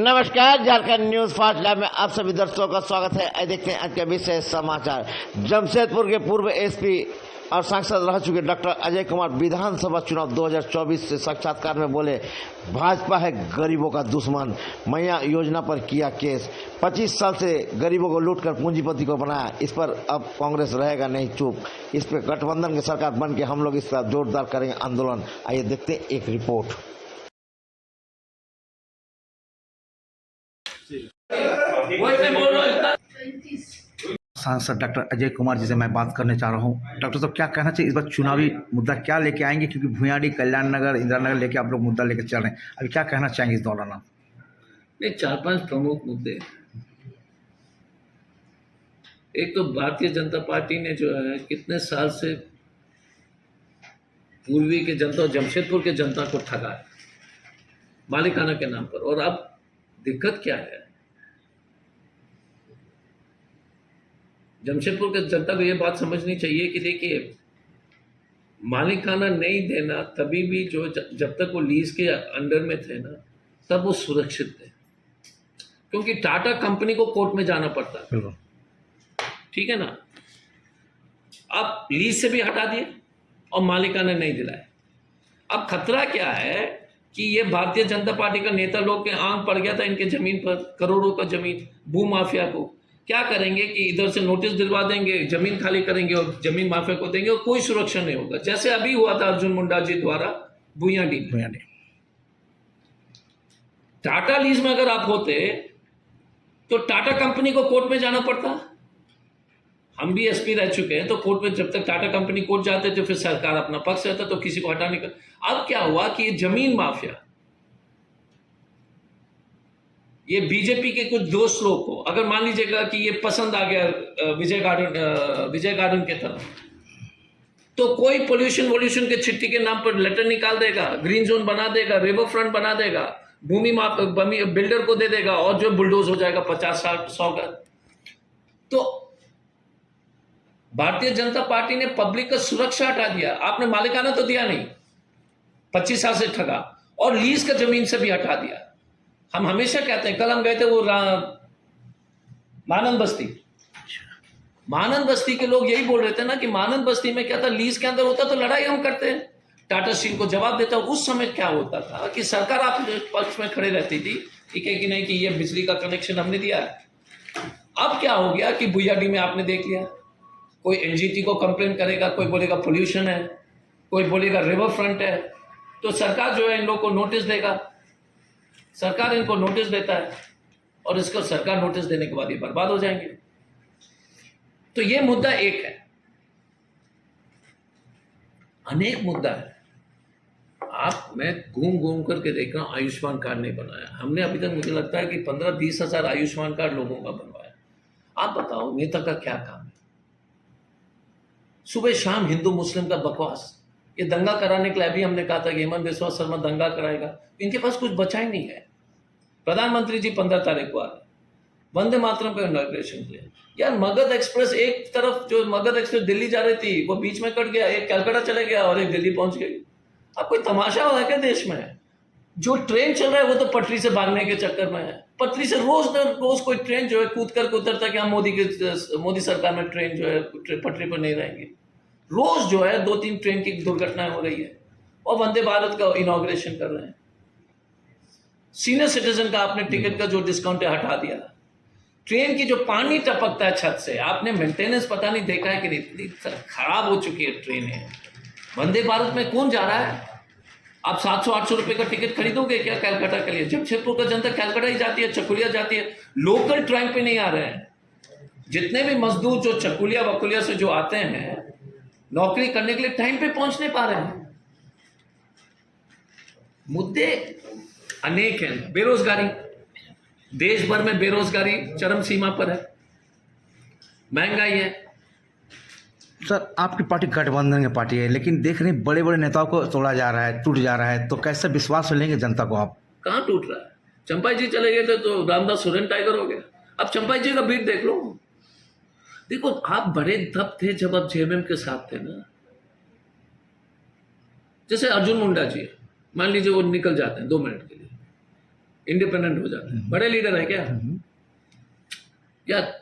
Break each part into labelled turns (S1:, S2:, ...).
S1: नमस्कार, Jharkhand news fast live में आप सभी दर्शकों का स्वागत है। आइए देखते हैं आज के विशेष समाचार। जमशेदपुर के पूर्व एसपी और सांसद रह चुके डॉक्टर अजय कुमार विधानसभा चुनाव 2024 से साक्षात्कार में बोले, भाजपा है गरीबों का दुश्मन। मैया योजना पर किया केस। 25 साल से गरीबों को लूटकर पूंजीपति को बनाया, इस पर अब कांग्रेस रहेगा नहीं चुप। इस पर गठबंधन की सरकार बन के हम लोग इस पर जोरदार करेंगे आंदोलन। आइए देखते हैं एक रिपोर्ट।
S2: सांसद डॉक्टर अजय कुमार जी से मैं बात करने चाह रहा हूँ। डॉक्टर साहब, क्या कहना चाहिए इस बार चुनावी मुद्दा क्या लेके आएंगे, क्योंकि भुयाडी, कल्याण नगर, इंदिरा नगर लेके आप लोग मुद्दा लेकर चल रहे हैं, अभी क्या कहना चाहेंगे इस दौरान आप?
S3: नहीं, 4-5 प्रमुख मुद्दे। एक तो भारतीय जनता पार्टी ने जो है कितने साल से पूर्वी के जनता और जमशेदपुर के जनता को ठगा है मालिकाना के नाम पर। और अब दिक्कत क्या है, जमशेदपुर के जनता को ये बात समझनी चाहिए कि देखिए, मालिकाना नहीं देना तभी भी जो जब तक वो लीज के अंडर में थे ना, तब वो सुरक्षित थे, क्योंकि टाटा कंपनी को कोर्ट में जाना पड़ता है। ठीक है ना। आप लीज से भी हटा दिए और मालिकाना नहीं दिलाए। अब खतरा क्या है कि ये भारतीय जनता पार्टी का नेता लोग के आंख पड़ गया था इनके जमीन पर, करोड़ों का जमीन, भू माफिया को। क्या करेंगे कि इधर से नोटिस दिलवा देंगे, जमीन खाली करेंगे और जमीन माफिया को देंगे और कोई सुरक्षा नहीं होगा, जैसे अभी हुआ था अर्जुन मुंडा जी द्वारा भुयाडी। टाटा लीज में अगर आप होते तो टाटा कंपनी को कोर्ट में जाना पड़ता। हम भी एसपी रह चुके हैं, तो कोर्ट में जब तक टाटा कंपनी कोर्ट जाते तो फिर सरकार अपना पक्ष रहता, तो किसी को हटाने का। अब क्या हुआ कि ये जमीन माफिया, ये बीजेपी के कुछ दोस्त लोग को अगर मान लीजिएगा कि ये पसंद आ गया विजय गार्डन के तरफ, तो कोई पोल्यूशन वोल्यूशन के चिट्ठी के नाम पर लेटर निकाल देगा, ग्रीन जोन बना देगा, रिवर फ्रंट बना देगा, भूमि बिल्डर को दे देगा और जो बुलडोज हो जाएगा 50-100 का। तो भारतीय जनता पार्टी ने पब्लिक का सुरक्षा हटा दिया। आपने मालिकाना तो दिया नहीं, 25 साल से ठगा, और लीज का जमीन से भी हटा दिया। हम हमेशा कहते हैं, कल हम गए थे वो मानंद बस्ती के लोग यही बोल रहे थे ना कि मानंद बस्ती में क्या था, लीज के अंदर होता तो लड़ाई हम करते हैं, टाटा स्टील को जवाब देता। उस समय क्या होता था कि सरकार आपके पक्ष में खड़े रहती थी, ठीक है कि नहीं, कि ये बिजली का कनेक्शन हमने दिया है। अब क्या हो गया कि भुयाडी में आपने देख लिया, कोई एनजीटी को कंप्लेन करेगा, कोई बोलेगा पोल्यूशन है, कोई बोलेगा रिवर फ्रंट है, तो सरकार जो है इन लोग को नोटिस देगा, सरकार इनको नोटिस देता है और इसको सरकार नोटिस देने के बाद ये बर्बाद हो जाएंगे। तो ये मुद्दा एक है। अनेक मुद्दा है। मैं घूम घूम करके देख रहा हूं, आयुष्मान कार्ड नहीं बनाया हमने अभी तक। मुझे लगता है कि 15-20 हजार आयुष्मान कार्ड लोगों का बनवाया। आप बताओ, नेता का क्या काम है? सुबह शाम हिंदू मुस्लिम का बकवास। ये दंगा कराने के लिए अभी हमने कहा था कि हेमंत बिस्वा शर्मा दंगा कराएगा, इनके पास कुछ बचा ही नहीं है। प्रधानमंत्री जी 15 तारीख को आ रहे, वंदे मातरम का इनॉग्रेशन किया। यार, मगध एक्सप्रेस एक तरफ, जो मगध एक्सप्रेस दिल्ली जा रही थी वो बीच में कट गया, एक कलकत्ता चले गया और एक दिल्ली पहुंच गई। अब कोई तमाशा हो है क्या देश में? जो ट्रेन चल रहा है वो तो पटरी से भागने के चक्कर में है। पटरी से रोज कोई ट्रेन जो है कूद कर उतरता कि हम मोदी सरकार में ट्रेन जो है पटरी पर नहीं रहेंगे। रोज जो है 2-3 ट्रेन की दुर्घटनाएं हो रही है और वंदे भारत का इनॉग्रेशन कर रहे हैं। सीनियर सिटीजन का आपने टिकट का जो डिस्काउंट है हटा दिया। ट्रेन की जो पानी टपकता है छत से, आपने मेंटेनेंस पता नहीं देखा है कि इतनी खराब हो चुकी है ट्रेनें। वंदे भारत में कौन जा रहा है? आप 700-800 रुपए का टिकट खरीदोगे क्या कलकत्ता के लिए? जमशेदपुर का जनता कलकत्ता ही जाती है, चकुलिया जाती है, लोकल ट्रेन पे नहीं आ रहे हैं। जितने भी मजदूर जो चकुलिया वकुलिया से जो आते हैं नौकरी करने के लिए, टाइम पे पहुंच नहीं पा रहे हैं। मुद्दे अनेक हैं। बेरोजगारी, देश भर में बेरोजगारी चरम सीमा पर है, महंगाई है।
S2: सर, आपकी पार्टी गठबंधन की पार्टी है, लेकिन देख रहे हैं बड़े बड़े नेताओं को तोड़ा जा रहा है, टूट जा रहा है, तो कैसे विश्वास लेंगे जनता को आप?
S3: कहाँ टूट रहा है? चंपाई जी चले गए थे तो रामदास सोरेन टाइगर हो गया। अब चंपाई जी का बीट देख लो। देखो, आप बड़े दब थे जब आप जेएमएम के साथ थे ना। जैसे अर्जुन मुंडा जी, मान लीजिए वो निकल जाते हैं 2 मिनट के लिए, इंडिपेंडेंट हो जाते हैं। बड़े लीडर है क्या यार?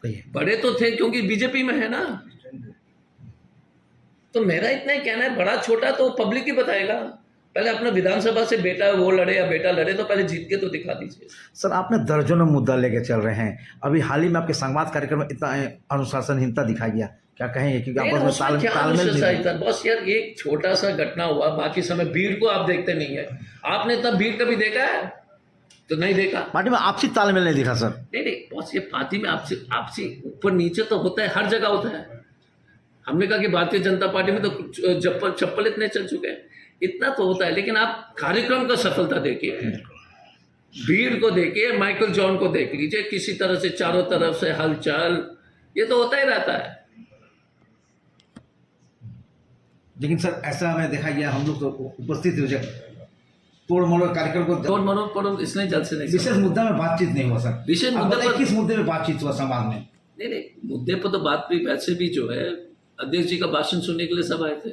S2: सही है।
S3: बड़े तो थे क्योंकि बीजेपी में है ना। तो मेरा इतना ही कहना है, बड़ा छोटा तो पब्लिक ही बताएगा। पहले अपना विधानसभा से बेटा वो लड़े या बेटा लड़े, तो पहले जीत के तो दिखा दीजिए।
S2: सर आपने दर्जनों मुद्दा लेके चल रहे हैं, अभी हाल ही में आपके संवाद कार्यक्रम में इतना अनुशासनहीनता दिखाई गया, क्या कहेंगे? क्योंकि आपस में तालमेल नहीं है।
S3: बस यार एक छोटा सा घटना हुआ, बाकी समय भीड़ को आप देखते नहीं है। आपने तब भीड़ कभी देखा है? तो नहीं देखा।
S2: पार्टी में आपसी तालमेल नहीं दिखा सर।
S3: नहीं बस ये पार्टी में आपसी आपसी ऊपर नीचे तो होता है, हर जगह होता है। हमने कहा कि भारतीय जनता पार्टी में तो चप्पल इतने चल चुके हैं, इतना तो होता है। लेकिन आप कार्यक्रम का सफलता देखिए, भीड़ को देखिए, माइकल जॉन को देख लीजिए, किसी तरह से चारों तरफ से हलचल, ये तो होता ही रहता है।
S2: लेकिन सर ऐसा हमें देखा गया, हम लोग तो उपस्थित हो, तोड़ मरोड़ कार्यक्रम को
S3: तोड़ मरोड़ इसलिए जल्द से नहीं,
S2: विशेष मुद्दा में बातचीत नहीं हुआ सर।
S3: विशेष मुद्दे पर
S2: किस मुद्दे में बातचीत हुआ समाज में?
S3: नहीं मुद्दे पर तो बात भी, वैसे भी जो है अध्यक्ष जी का भाषण सुनने के लिए सब आए थे।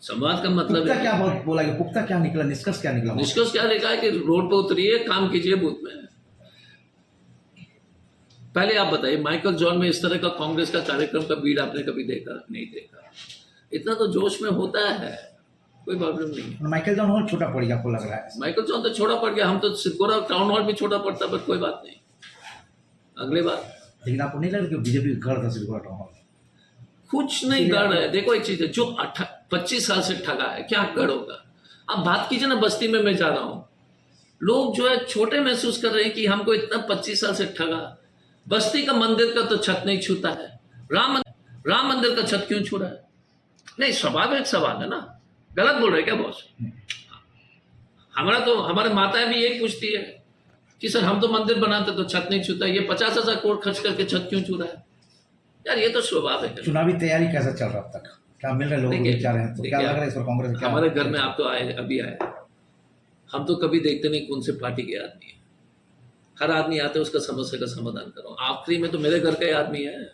S3: संवाद का मतलब है
S2: क्या बोला कि पुख्ता क्या निकला, निष्कर्ष क्या निकला?
S3: निष्कर्ष क्या लिखा है कि रोड पर उतरिए, काम कीजिए बूथ में। पहले आप बताइए, माइकल जॉन में इस तरह का कांग्रेस का कार्यक्रम का भीड़ आपने कभी देखा? नहीं देखा। इतना तो जोश में होता है, कोई प्रॉब्लम नहीं है।
S2: माइकल जॉन हॉल छोटा पड़ गया आपको लग रहा है?
S3: माइकल जॉन तो छोटा पड़ गया, हम तो सिरकोरा टाउन हॉल भी छोटा पड़ता, पर कोई बात नहीं, अगले बार।
S2: लेकिन आपको नहीं लग रहा कि बीजेपी का गढ़ था सिरकोरा टाउन हॉल?
S3: कुछ नहीं गढ़ है। देखो एक चीज है, जो 25 साल से ठगा है, क्या गढ़ होगा? आप बात कीजिए ना, बस्ती में मैं जा रहा हूं, लोग जो है छोटे महसूस कर रहे हैं कि हमको इतना 25 साल से ठगा। बस्ती का मंदिर का तो छत नहीं छूता है, राम मंदिर का छत क्यों छू रहा है? नहीं, स्वाभाविक सवाल है ना, गलत बोल रहे क्या बॉस? हमारे माताएं भी यही पूछती है कि सर हम तो मंदिर बनाते तो छत नहीं छूता, ये 50,000 करोड़ खर्च करके छत क्यों छू रहा है? यार ये तो स्वाभाविक है।
S2: चुनावी तैयारी कैसा चल रहा है अब तक? क्या मिल रहा है, लोग विचार हैं तो क्या लग रहा है इस पर कांग्रेस?
S3: हमारे घर में आप तो आए, अभी आए, हम तो कभी देखते नहीं कौन से पार्टी के आदमी है। हर आदमी आते है, उसका समस्या का समाधान करो। आखिरी में तो मेरे घर का ही आदमी है,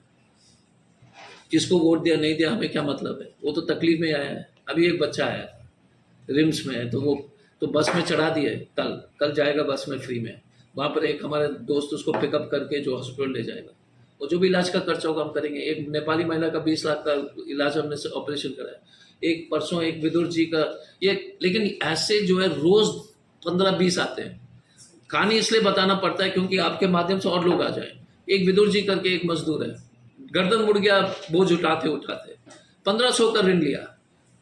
S3: किसको वोट दिया नहीं दिया हमें क्या मतलब है? वो तो तकलीफ में आया है। अभी एक बच्चा आया रिम्स में है, तो वो तो बस में चढ़ा दिए, कल जाएगा बस में फ्री में। वहाँ पर एक हमारे दोस्त उसको पिकअप करके जो हॉस्पिटल ले जाएगा, और जो भी इलाज का खर्चा होगा हम करेंगे। एक नेपाली महिला का 20 लाख का इलाज हमने से ऑपरेशन कराया। एक परसों एक विदुर जी का ये, लेकिन ऐसे जो है रोज 15-20 आते हैं। कहानी इसलिए बताना पड़ता है क्योंकि आपके माध्यम से और लोग आ जाए। एक विदुर जी करके एक मजदूर है, गर्दन मुड़ गया, बोझ उठाते 1500 का ऋण लिया,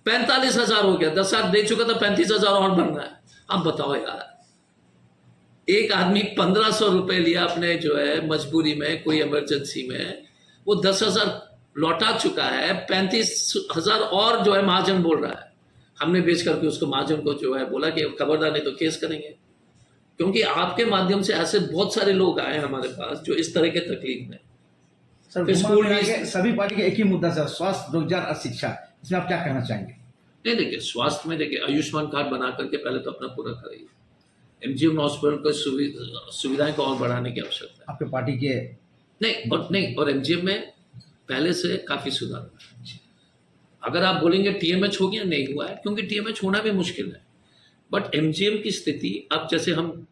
S3: 45,000 हो गया, 10 लाख दे चुका था, 35,000 और भरना है। अब बताओ यार, एक आदमी 1500 रुपए लिया अपने जो है मजबूरी में, कोई इमरजेंसी में, वो 10,000 लौटा चुका है, 35,000 और जो है महाजन बोल रहा है। हमने बेच करके उसको महाजन को जो है बोला कि खबरदार नहीं तो केस करेंगे। क्योंकि आपके माध्यम से ऐसे बहुत सारे लोग आए हमारे पास जो इस तरह के तकलीफ में।
S2: सर स्कूल में सभी पार्टी का एक ही मुद्दा सर, स्वास्थ्य, रोजगार और शिक्षा, इसमें आप क्या कहना चाहेंगे?
S3: नहीं देखिए, स्वास्थ्य में देखिए आयुष्मान कार्ड बना करके पहले तो अपना पूरा कराइए। एमजीएम हॉस्पिटल को सुविधाएं को और बढ़ाने की आवश्यकता है।
S2: आपके पार्टी के
S3: नहीं और एमजीएम में पहले से काफी सुधार हुआ है। अगर आप बोलेंगे टीएमएच हो गया, नहीं हुआ है, क्योंकि टीएमएच होना भी मुश्किल है। बट एमजीएम की स्थिति, अब जैसे हम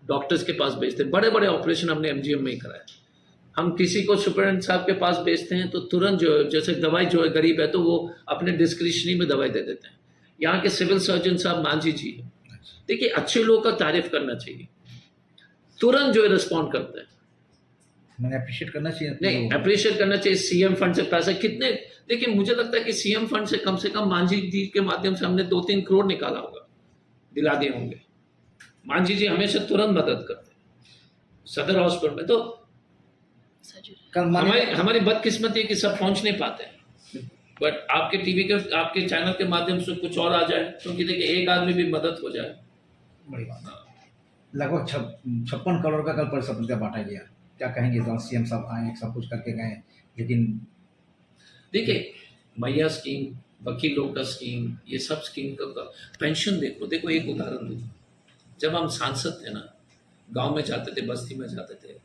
S3: डॉक्टर्स के पास भेजते हैं, बड़े बड़े ऑपरेशन हमने एमजीएम में ही कराया। हम किसी को सुपरिटेंडेंट साहब के पास भेजते हैं तो तुरंत जो है, जैसे दवाई जो है गरीब है तो वो अपने डिस्क्रिप्शनरी में दवाई दे देते हैं। यहाँ के सिविल सर्जन साहब मांझी जी, देखिए अच्छे लोगों का तारीफ करना चाहिए, तुरंत जो है रिस्पॉन्ड करते हैं।
S2: मैंने अप्रिशिएट करना चाहिए।
S3: नहीं, अप्रिशिएट करना चाहिए। सीएम फंड से पैसे कितने, देखिए मुझे लगता है कि सीएम फंड से कम मांझी जी के माध्यम से हमने 2-3 करोड़ निकाला होगा, दिला दिए होंगे। मांझी जी हमेशा तुरंत मदद करते हैं सदर हॉस्पिटल में। तो हमारी बदकिस्मती है कि सब पहुंच नहीं पाते हैं। बट आपके टीवी के, आपके चैनल के माध्यम से कुछ और आ जाए, क्योंकि देखिए एक आदमी भी मदद हो जाए,
S2: बड़ी बात। लगभग 56 करोड़ का कल परिसर का बांटा गया, क्या कहेंगे? सीएम साहब आए, सब कुछ करके गए, लेकिन
S3: देखिए मैया स्कीम, वकीलों का स्कीम, ये सब स्कीम का पेंशन देखो एक उदाहरण दूँ। जब हम सांसद थे ना, गांव में जाते थे, बस्ती में जाते थे,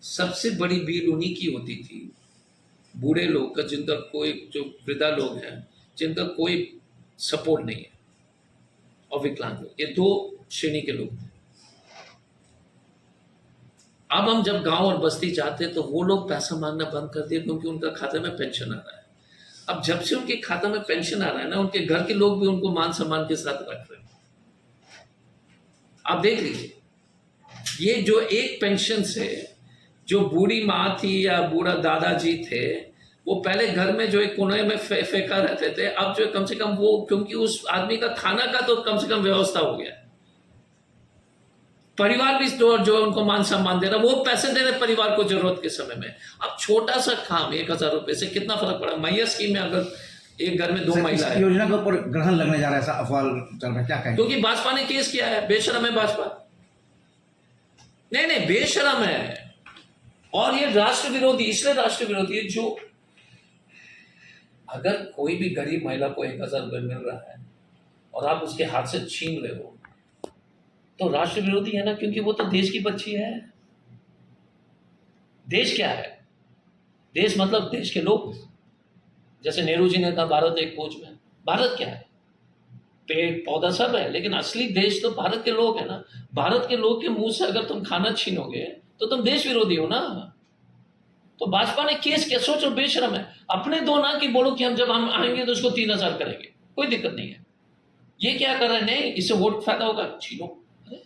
S3: सबसे बड़ी भीड़ उन्हीं की होती थी, बूढ़े लोग का, जिनका कोई, जो वृद्धा लोग हैं जिनका कोई सपोर्ट नहीं है। और विकलांग लोग, ये 2 श्रेणी के लोग थे। अब हम जब गांव और बस्ती जाते हैं तो वो लोग पैसा मांगना बंद कर दिए, क्योंकि उनका खाते में पेंशन आ रहा है। अब जब से उनके खाते में पेंशन आ रहा है ना, उनके घर के लोग भी उनको मान सम्मान के साथ रख रहे हैं। आप देख लीजिए, ये जो एक पेंशन से जो बूढ़ी माँ थी या बूढ़ा दादाजी थे, वो पहले घर में जो एक कोने में फेंका रहते थे, अब जो कम से कम वो, क्योंकि उस आदमी का खाना का तो कम से कम व्यवस्था हो गया, परिवार भी जो उनको मान सम्मान दे रहा, वो पैसे दे रहे परिवार को जरूरत के समय में। अब छोटा सा काम 1000 रुपए से कितना फर्क पड़ा। मैया स्कीम में अगर एक घर में 2 महिला है,
S2: योजना के ऊपर ग्रहण लगने जा रहा है, ऐसा अफवाह चल रहा है, क्या कहेंगे?
S3: क्योंकि भाजपा ने केस किया है, बेशरम है भाजपा। नहीं, बेशरम है, और ये राष्ट्र विरोधी, इसलिए राष्ट्र विरोधी है जो, अगर कोई भी गरीब महिला को 1000 रुपये मिल रहा है और आप उसके हाथ से छीन रहे हो, तो राष्ट्र विरोधी है ना, क्योंकि वो तो देश की बच्ची है। देश क्या है? देश मतलब देश के लोग। जैसे नेहरू जी ने कहा भारत एक खोज में, भारत क्या है? पेड़ पौधा सब है, लेकिन असली देश तो भारत के लोग है ना। भारत के लोग के मुंह से अगर तुम खाना छीनोगे तो तुम देश विरोधी हो ना। तो भाजपा ने केस किया, सोचो, बेशरम है। अपने दो ना कि बोलो कि हम जब हम आएंगे तो उसको 3000 करेंगे, कोई दिक्कत नहीं है। ये क्या कर रहे हैं? नहीं, इससे वोट फायदा होगा, छीनो। अरे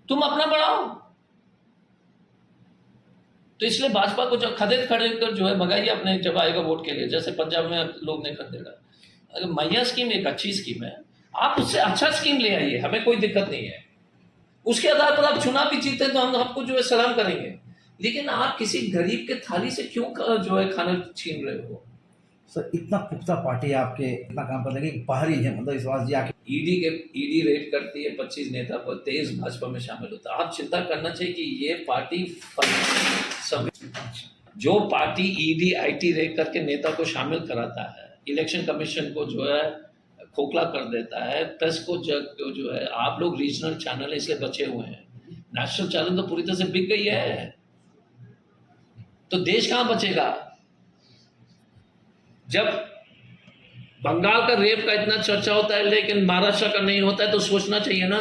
S3: तुम अपना बढ़ाओ। तो इसलिए भाजपा को जो खरीद कर जो है भगाइए अपने, जब आएगा वोट के लिए। जैसे पंजाब में लोग नहीं खरीदेगा। अगर मैया स्कीम एक अच्छी स्कीम है, आप उससे अच्छा स्कीम ले आइए, हमें कोई दिक्कत नहीं है। उसके आधार पर आप चुनाव भी जीते तो हम आपको जो है सलाम करेंगे। लेकिन आप किसी गरीब के थाली से क्यों जो है खाना छीन रहे हो?
S2: सर, इतना पुख्ता पार्टी आपके इतना काम कर लगे, बाहरी है, मतलब विश्वास जी आके
S3: ईडी रेड करती है 25 नेता पर, 23 भाजपा में शामिल होता है। आप चिंता करना चाहिए कि ये पार्टी सब, जो पार्टी ईडी आईटी रेड करके नेता को शामिल कराता है, इलेक्शन कमीशन को जो है खोखला कर देता है, प्रेस को जो है, आप लोग रीजनल चैनल है इसलिए बचे हुए हैं, नेशनल चैनल तो पूरी तरह से बिक गई है। तो देश कहां बचेगा? जब बंगाल का रेप का इतना चर्चा होता है लेकिन महाराष्ट्र का नहीं होता है, तो सोचना चाहिए ना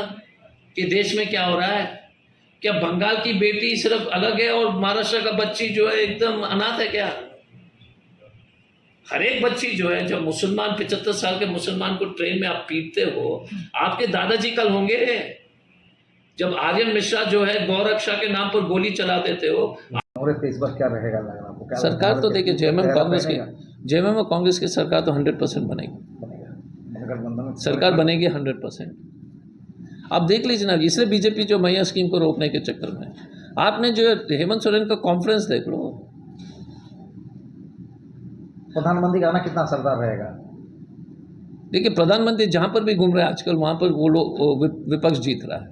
S3: कि देश में क्या हो रहा है। क्या बंगाल की बेटी सिर्फ अलग है और महाराष्ट्र का बच्ची जो है एकदम अनाथ है क्या? हर एक बच्ची जो है, जब मुसलमान 75 साल के मुसलमान को ट्रेन में आप पीटते हो, आपके दादाजी कल होंगे। जब आर्यन मिश्रा जो है गौरक्षा के नाम पर गोली चला देते हो।
S2: इस बार क्या रहेगा लग रहा आपको?
S3: सरकार तो देखिए, जेएमएम और कांग्रेस की सरकार तो 100% बनेगी। सरकार बनेगी 100%। आप देख लीजिए ना, इसलिए बीजेपी जो मैया स्कीम को रोकने के चक्कर में, आपने जो है हेमंत सोरेन का कॉन्फ्रेंस देख लो।
S2: प्रधानमंत्री का आना कितना असरदार रहेगा?
S3: देखिए, प्रधानमंत्री जहां पर भी घूम रहे हैं आजकल, वहां पर वो लोग विपक्ष जीत रहा है।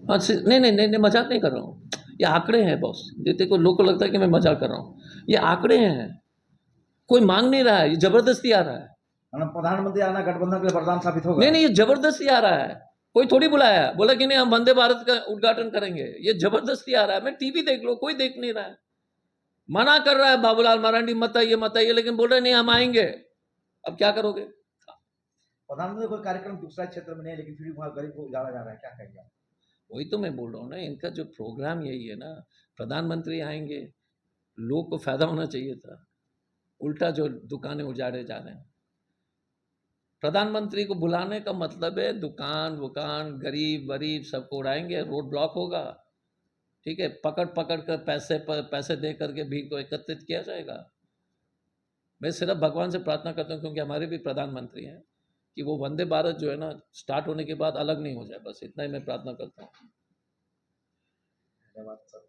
S3: हाँ, नहीं, मजाक नहीं कर रहा हूँ, ये आंकड़े हैं बॉस। देते को लोग को लगता है कि मैं मजाक कर रहा हूँ, ये आंकड़े हैं। कोई मांग नहीं रहा है, ये जबरदस्ती आ रहा है।
S2: प्रधानमंत्री आना गठबंधन के लिए वरदान साबित होगा।
S3: नहीं, ये जबरदस्ती आ रहा है। कोई थोड़ी बुलाया है, बोला कि नहीं हम वंदे भारत का उद्घाटन करेंगे। ये जबरदस्ती आ रहा है। मैं टीवी देख लो, कोई देख नहीं रहा है। मना कर रहा है बाबूलाल मरांडी, मत आइए, लेकिन बोल रहे नहीं हम आएंगे। अब क्या करोगे?
S2: प्रधानमंत्री कोई कार्यक्रम दूसरा क्षेत्र में नहीं है, लेकिन फिर वहाँ गरीब को उजाला जा रहा है, क्या कहेंगे आप?
S3: वही तो मैं बोल रहा हूँ ना, इनका जो प्रोग्राम यही है ना। प्रधानमंत्री आएंगे, लोग को फायदा होना चाहिए था, उल्टा जो दुकानें उजाड़े जा रहे हैं। प्रधानमंत्री को बुलाने का मतलब है दुकान गरीब वरीब सबको उड़ाएंगे, रोड ब्लॉक होगा, ठीक है, पकड़ कर पैसे दे करके भीड़ को एकत्रित किया जाएगा। मैं सिर्फ भगवान से प्रार्थना करता हूँ, क्योंकि हमारे भी प्रधानमंत्री हैं, कि वो वंदे भारत जो है ना स्टार्ट होने के बाद अलग नहीं हो जाए, बस इतना ही मैं प्रार्थना करता हूँ।
S2: धन्यवाद सर।